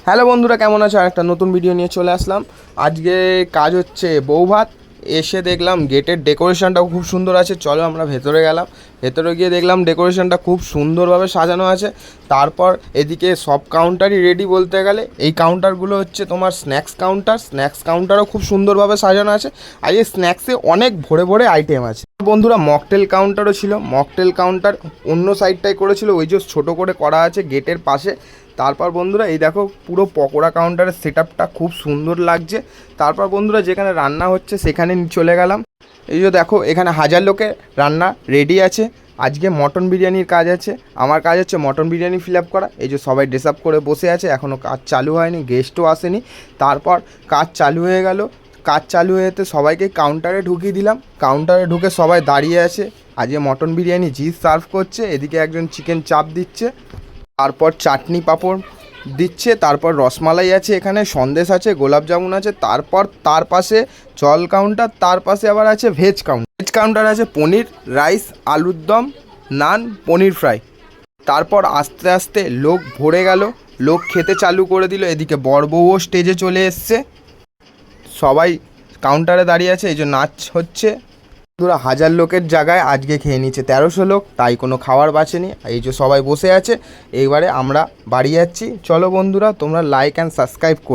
Hello বন্ধুরা, কেমন আছো? আর একটা নতুন ভিডিও নিয়ে চলে আসলাম। আজকে কাজ হচ্ছে বৌভাত। এসে দেখলাম গেটের ডেকোরেশনটাও খুব সুন্দর আছে। চলো আমরা ভেতরে গেলাম। ভেতরে গিয়ে দেখলাম ডেকোরেশনটা খুব সুন্দরভাবে সাজানো আছে। তারপর এদিকে সব কাউন্টারই রেডি বলতে গেলে। এই কাউন্টারগুলো হচ্ছে তোমার স্ন্যাক্স কাউন্টারও খুব সুন্দরভাবে সাজানো আছে। আর এই স্ন্যাক্সে অনেক ভরে ভরে আইটেম আছে। বন্ধুরা, মকটেল কাউন্টারও ছিল। মকটেল কাউন্টার অন্য সাইডটাই করেছিল, ওই যে ছোটো করে করা আছে গেটের পাশে। তারপর বন্ধুরা এই দেখো পুরো পকোড়া কাউন্টারের সেটআপটা খুব সুন্দর লাগছে। তারপর বন্ধুরা যেখানে রান্না হচ্ছে সেখানে চলে গেলাম। এই যে দেখো এখানে 1000 লোকের রান্না রেডি আছে। আজকে মটন বিরিয়ানির কাজ আছে। আমার কাজ হচ্ছে মটন বিরিয়ানি ফিল আপ করা। এই যে সবাই ড্রেস আপ করে বসে আছে, এখনও কাজ চালু হয়নি, গেস্টও আসেনি। তারপর কাজ চালু হয়ে গেল। কাজ চালু হয়েতে সবাইকে কাউন্টারে ঢুকিয়ে দিলাম। কাউন্টারে ঢুকে সবাই দাঁড়িয়ে আছে। আজকে মটন বিরিয়ানি জি সার্ভ করছে। এদিকে একজন চিকেন চাপ দিচ্ছে, তারপর চাটনি পাঁপড় দিচ্ছে, তারপর রসমালাই আছে, এখানে সন্দেশ আছে, গোলাপ জামুন আছে। তারপর তার পাশে জল কাউন্টার, তার পাশে আবার আছে ভেজ কাউন্টার। ভেজ কাউন্টার আছে পনির রাইস, আলুর দম, নান, পনির ফ্রাই। তারপর আস্তে আস্তে লোক ভরে গেল, লোক খেতে চালু করে দিল। এদিকে বর বউও স্টেজে চলে এসছে, সবাই কাউন্টারে দাঁড়িয়ে আছে। এই যে নাচ হচ্ছে। বন্ধুরা 1000 লোকের জায়গায় আজকে খেয়ে নিচ্ছে 1300 লোক, তাই কোনো খাবার বাঁচেনি। এই যে সবাই বসে আছে। এইবারে আমরা বাড়ি যাচ্ছি। চলো বন্ধুরা, তোমরা লাইক অ্যান্ড সাবস্ক্রাইব করে